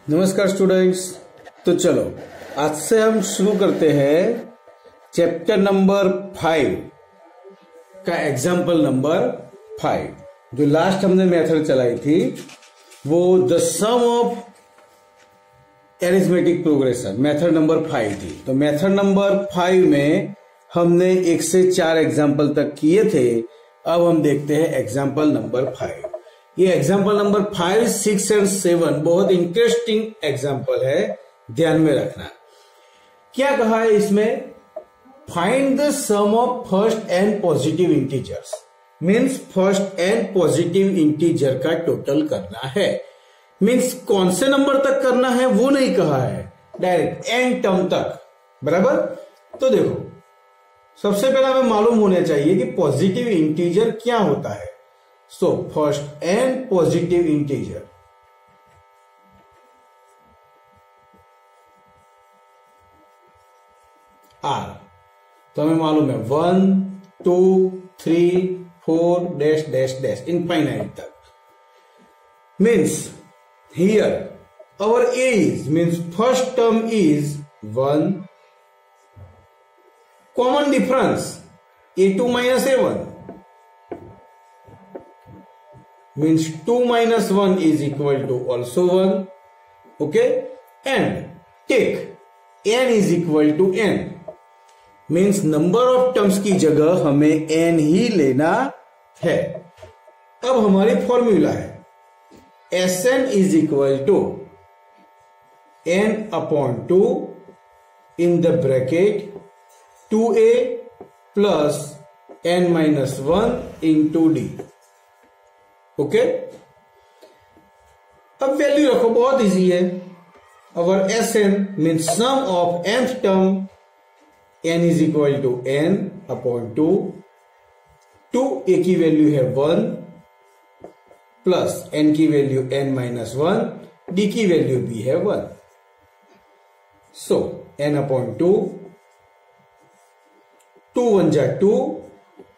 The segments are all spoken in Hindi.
नमस्कार स्टूडेंट्स। तो चलो आज से हम शुरू करते हैं चैप्टर नंबर 5 का एग्जाम्पल नंबर 5। जो लास्ट हमने मेथड चलाई थी वो the sum of arithmetic progression method number 5 थी। तो मेथड नंबर 5 में हमने 1 से 4 एग्जाम्पल तक किए थे। अब हम देखते हैं एग्जाम्पल नंबर 5। ये एग्जाम्पल नंबर 5, 6 और 7 बहुत इंटरेस्टिंग एग्जाम्पल है, ध्यान में रखना। क्या कहा है इसमें? Find the sum of first N positive integers, means first N positive integer का टोटल करना है। मीन्स कौन से नंबर तक करना है वो नहीं कहा है, डायरेक्ट एन टर्म तक। बराबर। तो देखो सबसे पहले हमें मालूम होना चाहिए कि पॉजिटिव इंटीजर क्या होता है। So first n positive integer r, तो हमें मालूम है 1 2 3 4 डैश डैश डैश इनफाइनाइट तक। Means here our a is means first term is 1, common difference a2 minus a1 means 2 minus 1 is equal to also 1. Okay, and take n is equal to n means number of terms की जगह हमें n ही लेना है। अब हमारी फॉर्मूला है Sn is equal to n upon 2 in the bracket 2a plus n minus 1 into d। Okay अब वैल्यू रखो, बहुत इजी है। Our S N mean sum of nth term n is equal to n upon 2। 2 a की वैल्यू है 1 प्लस n की वैल्यू n माइनस 1, d की वैल्यू भी है 1। सो n अपॉन 2, 2 1 जा 2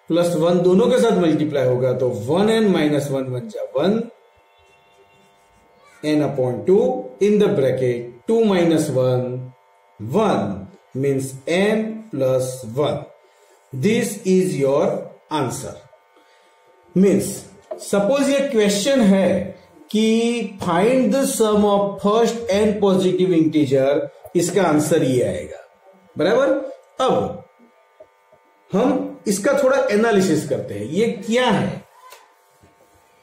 प्लस 1 दोनों के साथ मल्टीप्लाई होगा तो 1n माइनस 1 1 जा 1, n upon 2 in the bracket 2 minus 1 1 means n plus 1। This is your answer. Means suppose ये क्वेश्चन है कि find the sum of first n positive integer, इसका आंसर ये आएगा। बराबर। अब हम इसका थोड़ा एनालिसिस करते हैं, ये क्या है।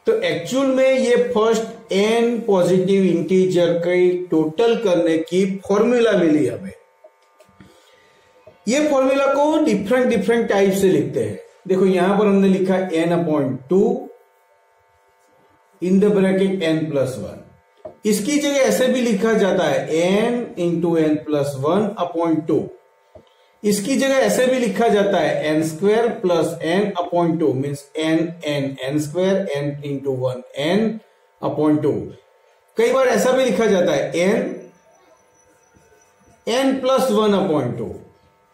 तो एक्चुअल में ये फर्स्ट n पॉजिटिव इंटीजर के टोटल करने की फॉर्मूला मिली हमें। ये फॉर्मूला को डिफरेंट टाइप से लिखते हैं। देखो यहां पर हमने लिखा n upon 2 in the bracket n plus 1। इसकी जगह ऐसे भी लिखा जाता है n into n plus 1 upon 2। इसकी जगह ऐसे भी लिखा जाता है n square plus n upon 2 means n square n into 1 n upon 2। कई बार ऐसा भी लिखा जाता है n प्लस 1 अपॉन 2।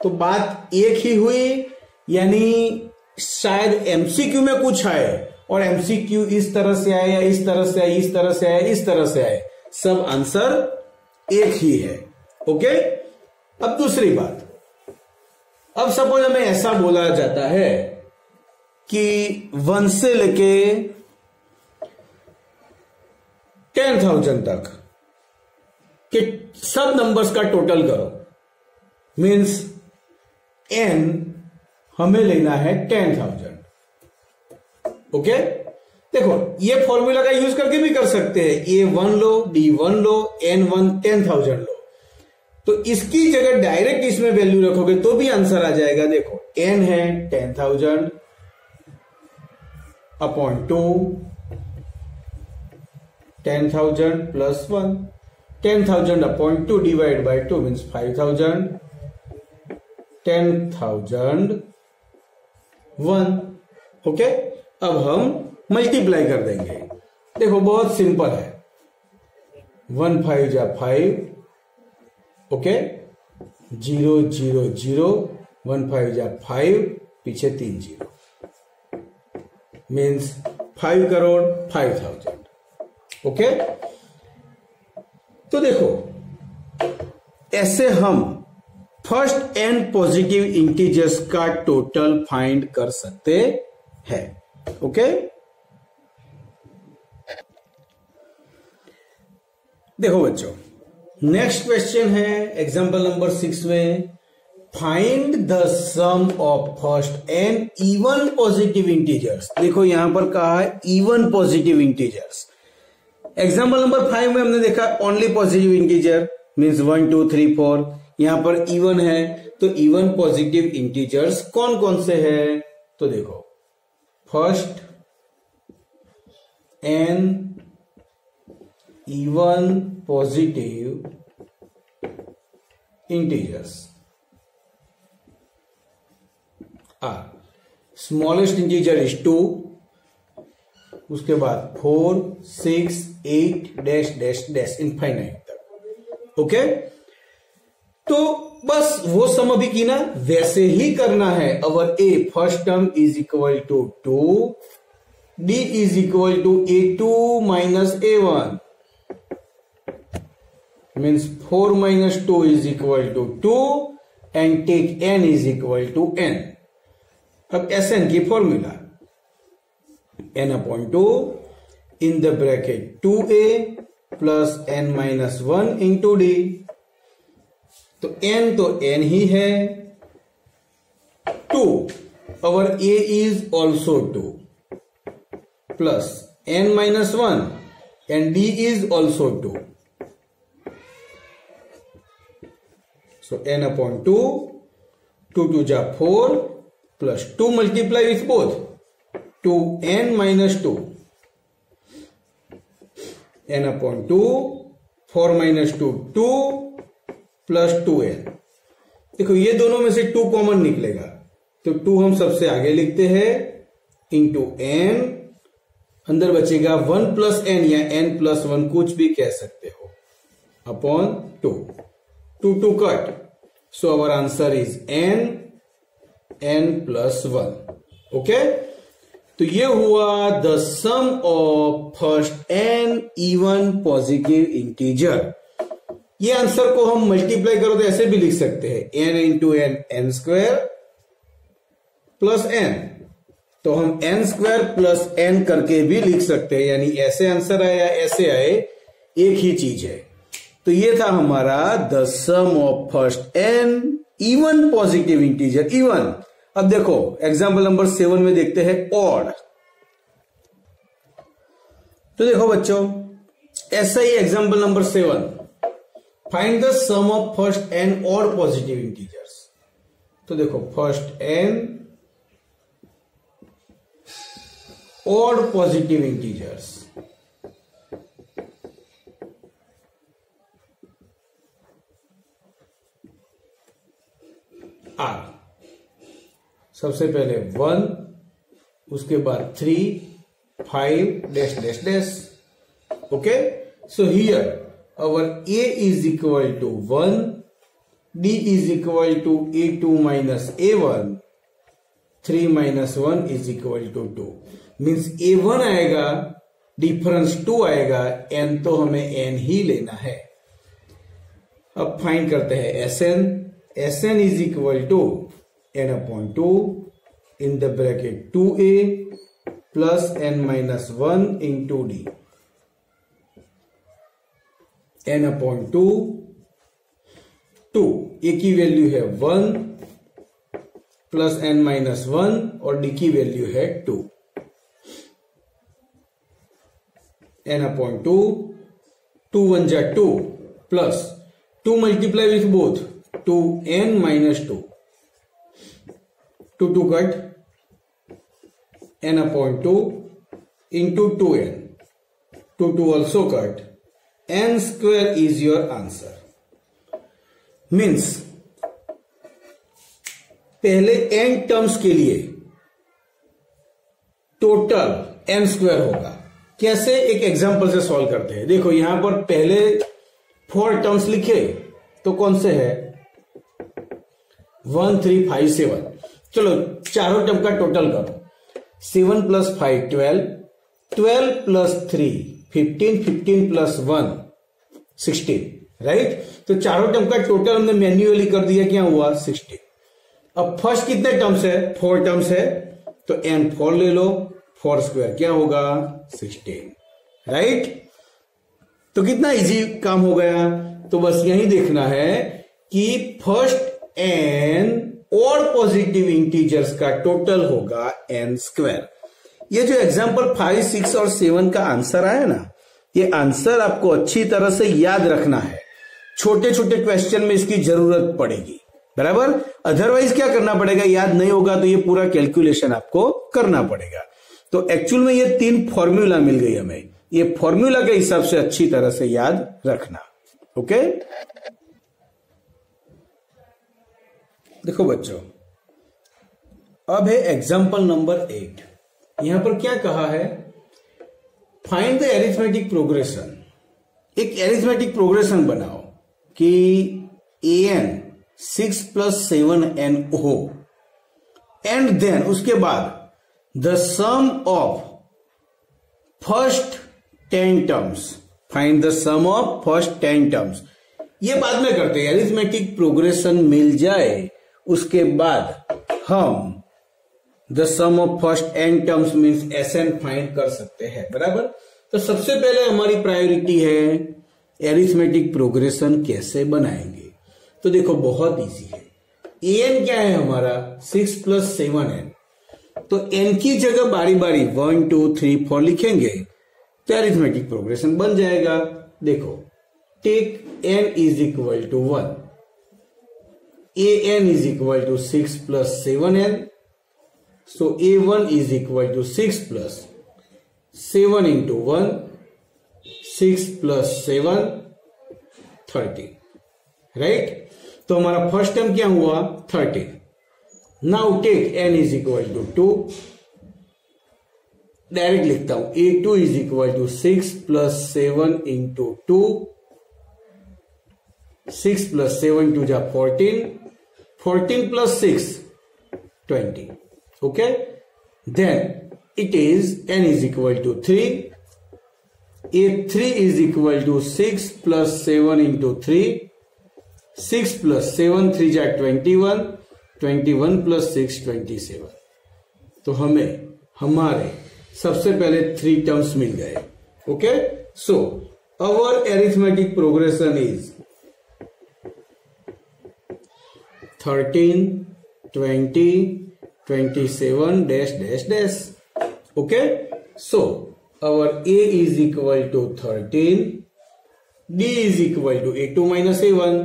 तो बात एक ही हुई, यानी शायद एमसीक्यू में कुछ आए और एमसीक्यू इस तरह से आए या इस तरह से आए, इस तरह से आए, इस तरह से आए, सब आंसर एक ही है। ओके। अब दूसरी बात, अब सपोज हमें ऐसा बोला जाता है कि 1 से लेके 10,000 तक कि सब नंबर्स का टोटल करो। मीन्स n हमें लेना है 10,000। ओके। देखो ये फॉर्मूला का यूज करके भी कर सकते हैं, a1 लो, d1 लो, n1 10,000 लो। तो इसकी जगह डायरेक्ट इसमें वैल्यू रखोगे तो भी आंसर आ जाएगा। देखो n है 10,000 upon 2, 10,000 plus 1, 10,000 upon 2 divide by 2 means 5,000, 10,000 1। Okay. अब हम मल्टीप्लाई कर देंगे। देखो बहुत सिंपल है, 1 5 जा 5, ओके, 0 0 0, 1 5 जा 5, पीछे 3 0 मीन्स 5 करोड़ 5,000। ओके। तो देखो ऐसे हम फर्स्ट n पॉजिटिव इंटीजर्स का टोटल फाइंड कर सकते हैं। ओके, देखो बच्चों, नेक्स्ट क्वेश्चन है एग्जांपल नंबर 6 में, find the sum of first n even positive integers. देखो यहां पर कहा है even positive integers. Example number 5 में हमने देखा ओनली पॉजिटिव इंटीजर मीन्स 1 2 3 4, यहां पर इवन है, तो इवन पॉजिटिव इंटीजर्स कौन कौन से हैं? तो देखो first n even positive integers are smallest integer is 2, उसके बाद 4 6 8 डैश डैश डैश इनफाइनाइट तक। ओके, तो बस वो सम अभी की ना वैसे ही करना है। Our A first term is equal to 2, D is equal to a2 minus a1 means 4 minus 2 is equal to 2 and take n is equal to n। अब Sn की formula n upon 2 in the bracket 2a plus n minus 1 into D. तो n तो n ही है, 2 our a is also 2 plus n minus 1 and d is also 2। So n upon 2, 2 2 जा 4 plus 2 multiply with both 2n minus 2, n upon 2 4 minus 2 2 plus 2n। देखो ये दोनों में से 2 कॉमन निकलेगा, तो 2 हम सबसे आगे लिखते हैं इंटू n, अंदर बचेगा 1 प्लस n या n प्लस 1 कुछ भी कह सकते हो, upon 2 2 2 cut, so our answer is n plus 1। Okay, तो ये हुआ the sum of first n even positive integer. ये आंसर को हम मल्टीप्लाई करो तो ऐसे भी लिख सकते हैं n into n n square plus n, तो हम n स्क्वायर प्लस n करके भी लिख सकते हैं, यानी ऐसे आंसर आए या ऐसे आए एक ही चीज है। तो ये था हमारा the sum of first n even positive integer, even. अब देखो एग्जाम्पल नंबर 7 में देखते हैं ऑड। तो देखो बच्चों ऐसा ही example number 7, find the sum of first n odd positive integers. तो देखो first n odd positive integers are, सबसे पहले 1, उसके बाद 3 5 dash dash dash. Okay, so here our a is equal to 1, d is equal to a2 minus a1, 3 minus 1 is equal to 2, means a1 आएगा, डिफरेंस 2 आएगा, n तो हमें n ही लेना है। अब फाइंड करते हैं Sn। Sn is equal to n upon 2 in the bracket 2a plus n minus 1 into d, n upon 2, 2 a की वैल्यू है 1 प्लस n माइनस 1 और d की वैल्यू है 2, n अपॉन 2, 2 1 जा 2 plus 2 multiply with both 2n minus 2, 2 2 cut, n upon 2 into 2n, 2 2 also cut, n square is your answer. Means पहले n टर्म्स के लिए टोटल n स्क्वायर होगा। कैसे, एक एग्जांपल से सॉल्व करते हैं। देखो यहां पर पहले 4 टर्म्स लिखे, तो कौन से है 1 3 5 7। चलो चारों टर्म का टोटल करो, 7 प्लस 5 12, 12 प्लस 3 15, 15 प्लस 1 16, राइट। तो चारों टर्म का टोटल हमने मैन्युअली कर दिया, क्या हुआ 16। अब फर्स्ट कितने टर्म्स है, 4 टर्म्स है, तो n4 ले लो, 4 स्क्वायर क्या होगा 16, राइट। तो कितना इजी काम हो गया। तो बस यही देखना है कि फर्स्ट n और पॉजिटिव इंटीजर्स का टोटल होगा n स्क्वायर। ये जो एग्जांपल 5, 6 और 7 का आंसर आया ना, ये आंसर आपको अच्छी तरह से याद रखना है। छोटे छोटे क्वेश्चन में इसकी जरूरत पड़ेगी, बराबर। अदरवाइज क्या करना पड़ेगा, याद नहीं होगा तो ये पूरा कैलकुलेशन आपको करना पड़ेगा। तो एक्चुअल में ये 3 फॉर्मूला मिल गई हमें, ये फॉर्मूला के हिसाब से अच्छी तरह से याद रखना। ओके, देखो बच्चों, अब है एग्जाम्पल नंबर 8। यहां पर क्या कहा है, फाइंड द एरिथमेटिक प्रोग्रेशन। एक एरिथमेटिक प्रोग्रेशन बनाओ कि an 6 + 7n हो, एंड देन उसके बाद the sum of first 10 terms. Find the sum of first 10 terms. ये बाद में करते हैं, एरिथमेटिक प्रोग्रेशन मिल जाए उसके बाद हम the sum of first n terms means SN find कर सकते हैं, बराबर। तो सबसे पहले हमारी प्रायोरिटी है एरिथमेटिक प्रोग्रेशन कैसे बनाएंगे। तो देखो बहुत इजी है। an क्या है हमारा 6 + 7n, तो n की जगह बारी बारी 1 2 3 4 लिखेंगे तो एरिथमेटिक प्रोग्रेशन बन जाएगा। देखो, take n is equal to 1, an is equal to 6 + 7n, so a1 is equal to 6 + 7 into 1, 6 + 7 13, right. तो हमारा फर्स्ट टर्म क्या हुआ 13। Now take n is equal to 2, direct लिखता हूं, a2 is equal to 6 + 7 into 2, 6 + 7 2 जा 14, 14 + 6 20, okay, then it is n is equal to 3, a3 is equal to 6 + 7 into 3, 6 + 7 3 जा 21, 21 + 6 27। तो हमें हमारे सबसे पहले 3 टर्म्स मिल गए। Okay, so our arithmetic progression is 13 20 27 dash dash dash. Okay, so our a is equal to 13, d is equal to a2 minus a1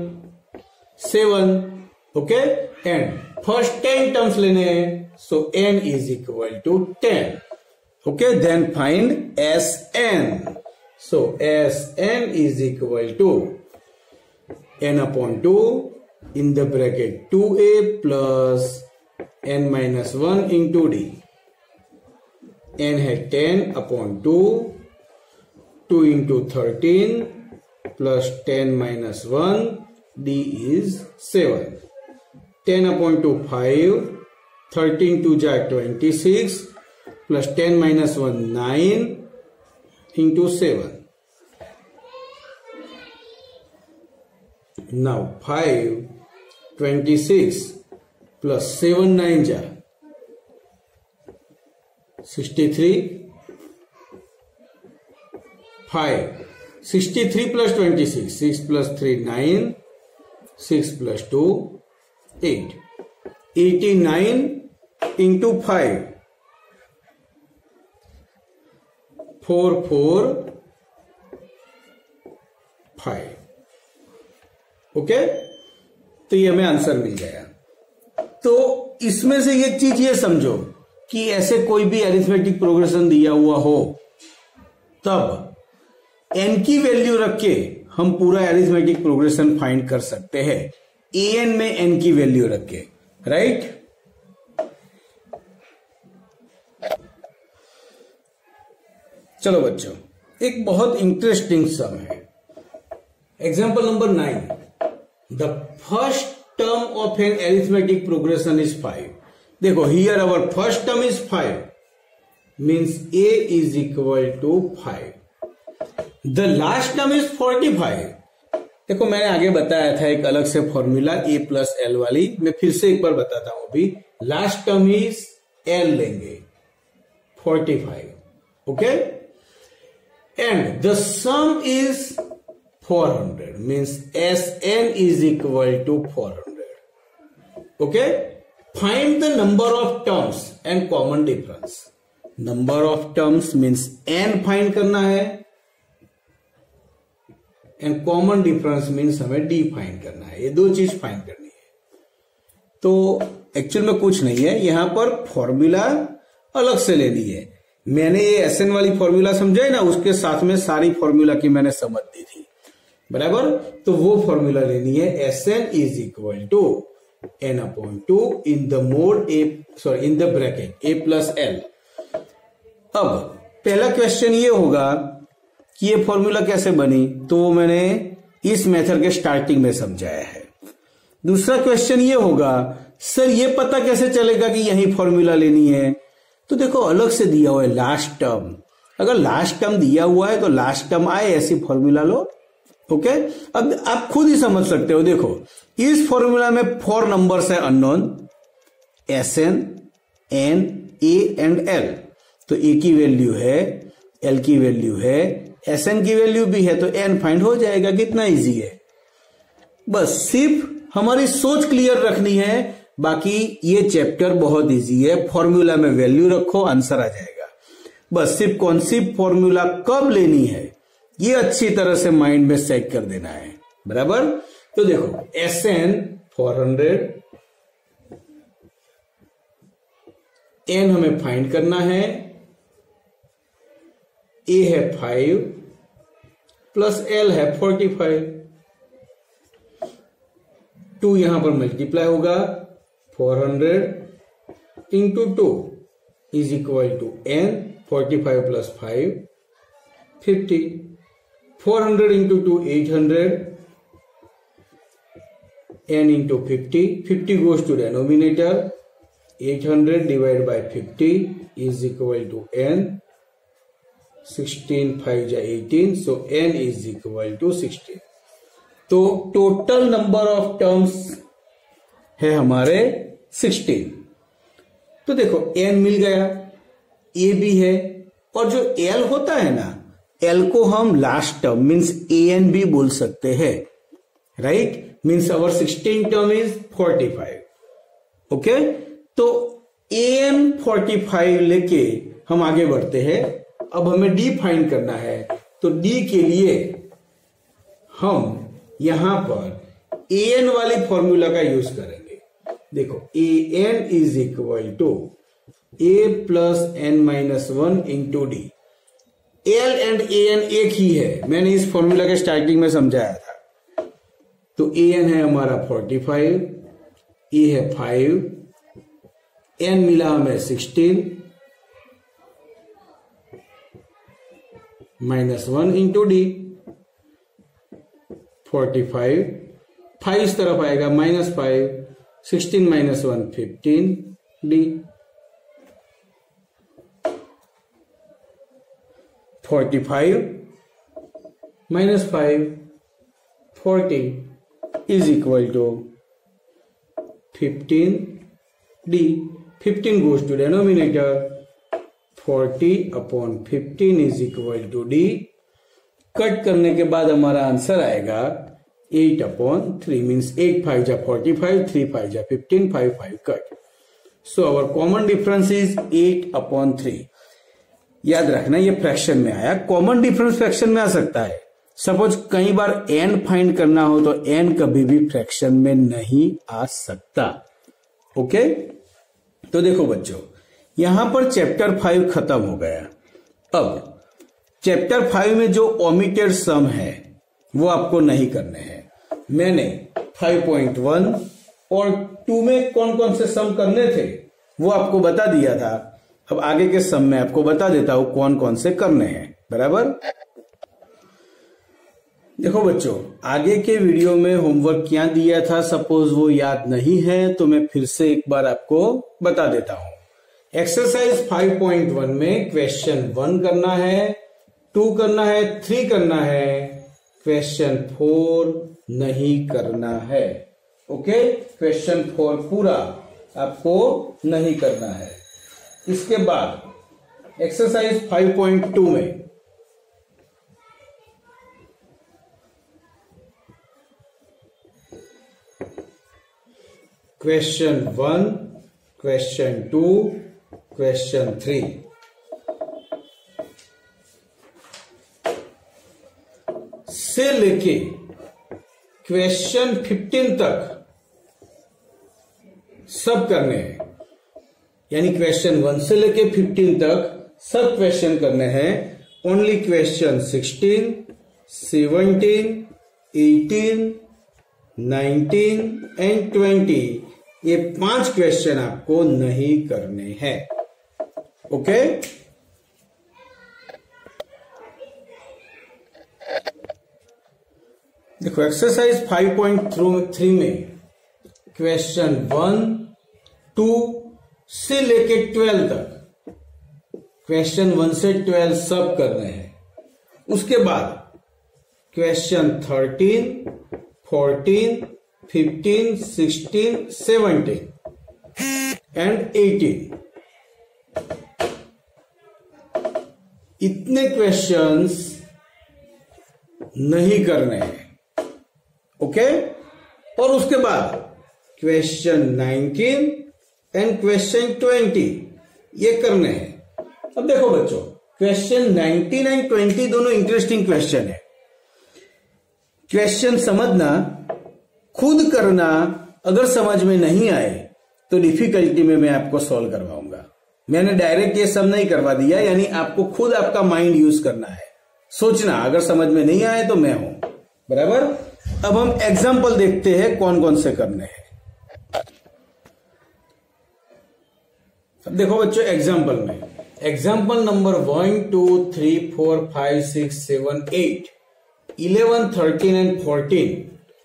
7. Okay, and first 10 terms लेने हैं, so n is equal to 10. Okay, then find Sn. So Sn is equal to n upon 2 in the bracket 2a plus n minus 1 into d. n है 10 upon 2, 2 into 13 plus 10 minus 1, d is 7. 10 upon 2 5, 13 2 ja 26 plus 10 minus 1 9 into 7. Now 5 26 plus 7 9 जा 63, 5 63 plus 26, 6 plus 3 9, 6 plus 2 8, 89 into 5 4 4 5। Okay, तो ये हमें आंसर मिल गया। तो इसमें से एक चीज ये समझो कि ऐसे कोई भी अरिथमेटिक प्रोग्रेशन दिया हुआ हो तब n की वैल्यू रख के हम पूरा अरिथमेटिक प्रोग्रेशन फाइंड कर सकते हैं, an में n की वैल्यू रख के, राइट। चलो बच्चों, एक बहुत इंटरेस्टिंग सम है। Example number 9, the first term of an arithmetic progression is 5। देखो, here our first term is 5 means a is equal to 5, the last term is 45 देखो मैंने आगे बताया था एक अलग से फॉर्मूला a प्लस एल वाली, मैं फिर से एक बार बताता हूं। अभी लास्ट टर्म इज एल लेंगे 45, okay, and the sum is 400 means Sn is equal to 400, okay. Find the number of terms and common difference. Number of terms means n find करना है एंड कॉमन डिफरेंस मीन्स हमें d फाइंड करना है। ये दो चीज फाइंड करनी है। तो एक्चुअल में कुछ नहीं है, यहां पर फॉर्मूला अलग से लेनी है। मैंने ये Sn वाली फॉर्मूला समझाई ना, उसके साथ में सारी फॉर्मूला की मैंने समझ दी थी, बराबर। तो वो फॉर्मूला लेनी है Sn is equal to n upon 2 in the mode in the bracket a plus L. अब पहला क्वेश्चन ये होगा कि ये फॉर्मूला कैसे बनी, तो वो मैंने इस मेथड के स्टार्टिंग में समझाया है। दूसरा क्वेश्चन ये होगा सर ये पता कैसे चलेगा कि यही फॉर्मूला लेनी है, तो देखो अलग से दिया हुआ है लास्ट टर्म। अगर लास्ट टर्म दिया हुआ है तो लास्ट टर्म आए ऐसी फॉर्मूला लो, ओके। अब आप खुद ही समझ सकते हो, देखो इस फॉर्मूला में 4 नंबर्स है unknown, Sn, n, a and l। तो a की वैल्यू है, l की वैल्यू है, Sn की वैल्यू भी है, तो n फाइंड हो जाएगा। कितना इजी है, बस सिर्फ हमारी सोच क्लियर रखनी है। बाकी ये चैप्टर बहुत इजी है, फॉर्मूला में वैल्यू रखो आंसर आ जाएगा। बस सिर्फ कौन सी फॉर्मूला कब लेनी है ये अच्छी तरह से माइंड में सेट कर देना है, बराबर। तो देखो Sn 400, n हमें फाइंड करना है, a है 5 प्लस l है 45, 2 यहां पर मल्टीप्लाई होगा, 400 into 2 is equal to n, 45 plus 5 50, 400 into 2 800, n into 50, 50 goes to denominator, 800 divided by 50 is equal to n, 16 5 जा 18, so n is equal to 16। तो टोटल नंबर ऑफ टर्म्स है हमारे 16। तो देखो n मिल गया, a भी है, और जो l होता है ना, l को हम लास्ट टर्म मीन्स an भी बोल सकते हैं, right. Means our 16 term is 45, okay. तो an 45 लेके हम आगे बढ़ते हैं। अब हमें d फाइंड करना है, तो d के लिए हम यहां पर an वाली फॉर्मूला का यूज करेंगे। देखो an is equal to a plus n minus 1 into D. l and an एक ही है, मैंने इस फॉर्मूला के स्टार्टिंग में समझाया था। तो an है हमारा 45, a है 5, n मिला हमें 16 माइनस 1 इंटू डी। 45, 5 इस तरफ आएगा, minus 5, 16 minus 1 15 D. 45 minus 5 40 is equal to 15 D. 15 goes to denominator, 40 upon 15 is equal to D. Cut करने के बाद हमारा आंसर आएगा 8 अपॉन 3 मीन्स 8 5 जा 45, 3 5 जा 15, 5 5 cut. So our common difference is 8 upon 3। याद रखना ये फ्रैक्शन में आया, कॉमन डिफरेंस फ्रैक्शन में आ सकता है। सपोज कई बार n फाइंड करना हो तो n कभी भी फ्रैक्शन में नहीं आ सकता, ओके। तो देखो बच्चों, यहां पर चैप्टर 5 खत्म हो गया। अब चैप्टर 5 में जो ओमिटेड सम है वो आपको नहीं करने हैं। मैंने 5.1 और 2 में कौन कौन से सम करने थे वो आपको बता दिया था। अब आगे के सम में आपको बता देता हूं कौन कौन से करने हैं, बराबर। देखो बच्चों, आगे के वीडियो में होमवर्क क्या दिया था, सपोज वो याद नहीं है तो मैं फिर से एक बार आपको बता देता हूं। एक्सरसाइज 5.1 में क्वेश्चन 1 करना है, 2 करना है, 3 करना है, क्वेश्चन 4 नहीं करना है। ओके, क्वेश्चन 4 पूरा आपको नहीं करना है। इसके बाद एक्सरसाइज 5.2 में क्वेश्चन 1, क्वेश्चन 2, क्वेश्चन 3 से लेके क्वेश्चन 15 तक सब करने हैं। यानी क्वेश्चन 1 से लेके 15 तक सब क्वेश्चन करने हैं। ओनली क्वेश्चन 16, 17, 18, 19 एंड 20 ये 5 क्वेश्चन आपको नहीं करने हैं। ओके, देखो एक्सरसाइज 5.3 में क्वेश्चन 1, 2 से लेके 12 तक क्वेश्चन 1 से 12 सब करने हैं। उसके बाद क्वेश्चन 13, 14, 15, 16, 17 एंड 18 इतने क्वेश्चंस नहीं करने हैं। ओके, और उसके बाद क्वेश्चन 19 एंड क्वेश्चन 20 ये करने हैं। अब देखो बच्चों, क्वेश्चन 19 एंड 20 दोनों इंटरेस्टिंग क्वेश्चन है। क्वेश्चन समझना, खुद करना अगर समझ में नहीं आए तो डिफिकल्टी में मैं आपको सॉल्व करवाऊंगा। मैंने डायरेक्ट ये सब नहीं करवा दिया, यानी आपको खुद आपका माइंड यूज करना है, सोचना। अगर समझ में नहीं आए तो मैं हूं, बराबर। अब हम एग्जाम्पल देखते हैं कौन कौन से करने हैं। अब देखो बच्चों, एग्जाम्पल में एग्जाम्पल नंबर 1, 2, 3, 4, 5, 6, 7, 8, 11, 13 एंड 14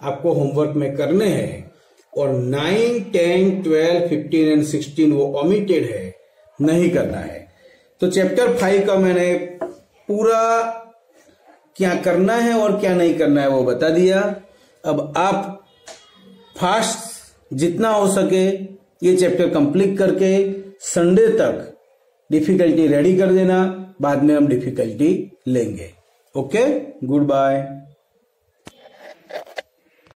आपको होमवर्क में करने हैं। और 9, 10, 12, 15 एंड 16 वो ओमिटेड है, नहीं करना है। तो चैप्टर 5 का मैंने पूरा क्या करना है और क्या नहीं करना है वो बता दिया। अब आप फास्ट जितना हो सके ये चैप्टर कंप्लीट करके संडे तक डिफिकल्टी रेडी कर देना, बाद में हम डिफिकल्टी लेंगे। Okay, good bye.